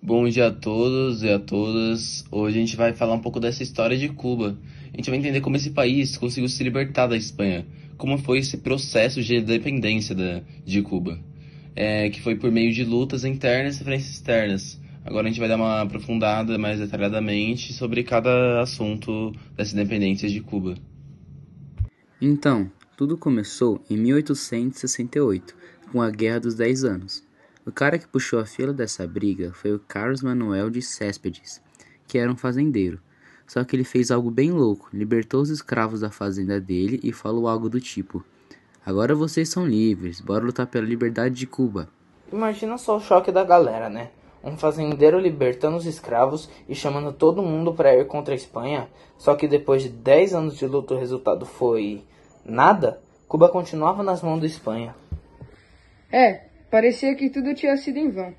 Bom dia a todos e a todas. Hoje a gente vai falar um pouco dessa história de Cuba. A gente vai entender como esse país conseguiu se libertar da Espanha, como foi esse processo de independência de Cuba, que foi por meio de lutas internas e referências externas. Agora a gente vai dar uma aprofundada mais detalhadamente sobre cada assunto dessa independência de Cuba. Então, tudo começou em 1868, com a Guerra dos 10 Anos. O cara que puxou a fila dessa briga foi o Carlos Manuel de Céspedes, que era um fazendeiro. Só que ele fez algo bem louco, libertou os escravos da fazenda dele e falou algo do tipo: "Agora vocês são livres, bora lutar pela liberdade de Cuba." Imagina só o choque da galera, né? Um fazendeiro libertando os escravos e chamando todo mundo para ir contra a Espanha. Só que depois de 10 anos de luta o resultado foi nada. Cuba continuava nas mãos da Espanha. Parecia que tudo tinha sido em vão.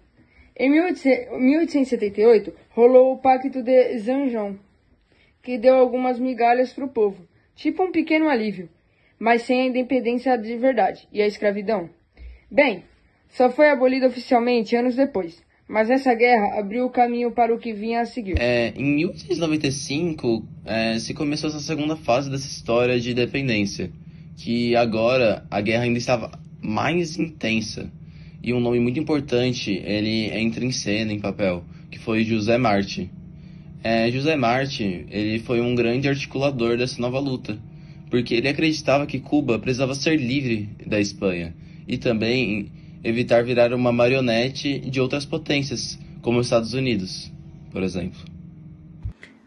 Em 1878, rolou o Pacto de Zanjón, que deu algumas migalhas para o povo, tipo um pequeno alívio, mas sem a independência de verdade e a escravidão. Bem, só foi abolida oficialmente anos depois, mas essa guerra abriu o caminho para o que vinha a seguir. Em 1895, se começou essa segunda fase dessa história de independência, que agora a guerra ainda estava mais intensa. E um nome muito importante, ele entra em cena, em papel, que foi José Marti. José Marti, ele foi um grande articulador dessa nova luta, porque ele acreditava que Cuba precisava ser livre da Espanha e também evitar virar uma marionete de outras potências, como os Estados Unidos, por exemplo.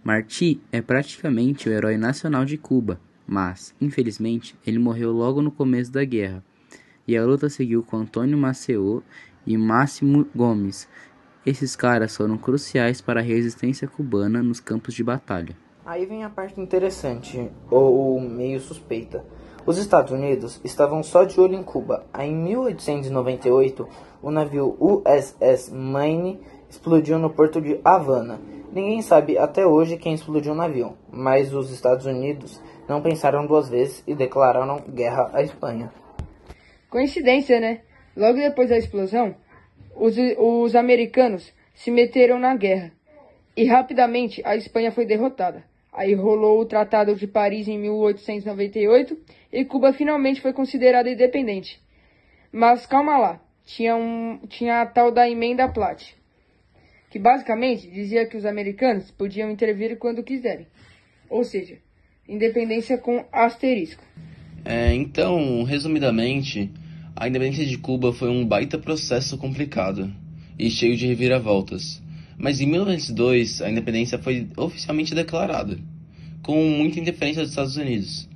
Martí é praticamente o herói nacional de Cuba, mas, infelizmente, ele morreu logo no começo da guerra. E a luta seguiu com Antônio Maceo e Máximo Gomes. Esses caras foram cruciais para a resistência cubana nos campos de batalha. Aí vem a parte interessante, ou meio suspeita. Os Estados Unidos estavam só de olho em Cuba. Aí, em 1898, o navio USS Maine explodiu no porto de Havana. Ninguém sabe até hoje quem explodiu o navio, mas os Estados Unidos não pensaram duas vezes e declararam guerra à Espanha. Coincidência, né? Logo depois da explosão, os americanos se meteram na guerra e rapidamente a Espanha foi derrotada. Aí rolou o Tratado de Paris em 1898 e Cuba finalmente foi considerada independente. Mas calma lá, tinha a tal da Emenda Platt, que basicamente dizia que os americanos podiam intervir quando quiserem. Ou seja, independência com asterisco. Então, resumidamente, a independência de Cuba foi um baita processo complicado e cheio de reviravoltas. Mas em 1902, a independência foi oficialmente declarada, com muita interferência dos Estados Unidos.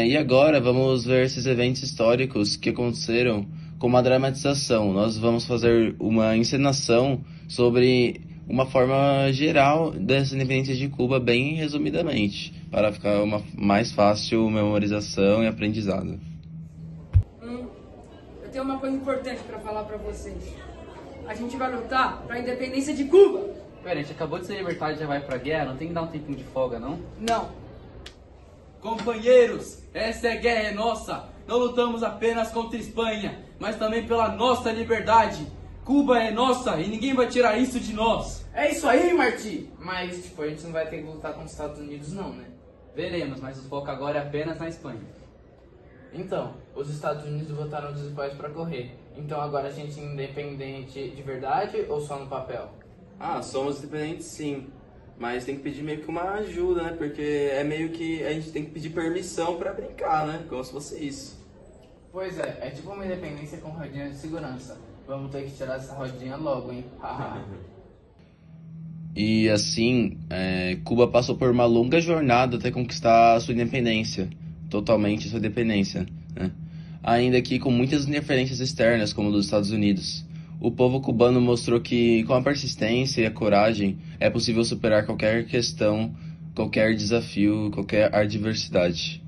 E agora vamos ver esses eventos históricos que aconteceram com uma dramatização. Nós vamos fazer uma encenação sobre uma forma geral dessa independência de Cuba, bem resumidamente, para ficar mais fácil memorização e aprendizado. Eu tenho uma coisa importante para falar para vocês. A gente vai lutar para a independência de Cuba. Pera, a gente acabou de ser libertado e já vai pra guerra? Não tem que dar um tempinho de folga, não? Não. Companheiros, essa guerra é nossa. Não lutamos apenas contra a Espanha, mas também pela nossa liberdade. Cuba é nossa e ninguém vai tirar isso de nós. É isso aí, Marti! Mas, a gente não vai ter que lutar contra os Estados Unidos não, né? Veremos, mas o foco agora é apenas na Espanha. Então, os Estados Unidos botaram os espanhóis pra correr. Então agora a gente é independente de verdade ou só no papel? Somos independentes sim, mas tem que pedir meio que uma ajuda, né? Porque é meio que a gente tem que pedir permissão pra brincar, né? Como se fosse isso. Pois é tipo uma independência com rodinha de segurança. Vamos ter que tirar essa rodinha logo, hein? E assim, Cuba passou por uma longa jornada até conquistar a sua independência, totalmente a sua independência, né? Ainda que com muitas interferências externas, como dos Estados Unidos. O povo cubano mostrou que, com a persistência e a coragem, é possível superar qualquer questão, qualquer desafio, qualquer adversidade.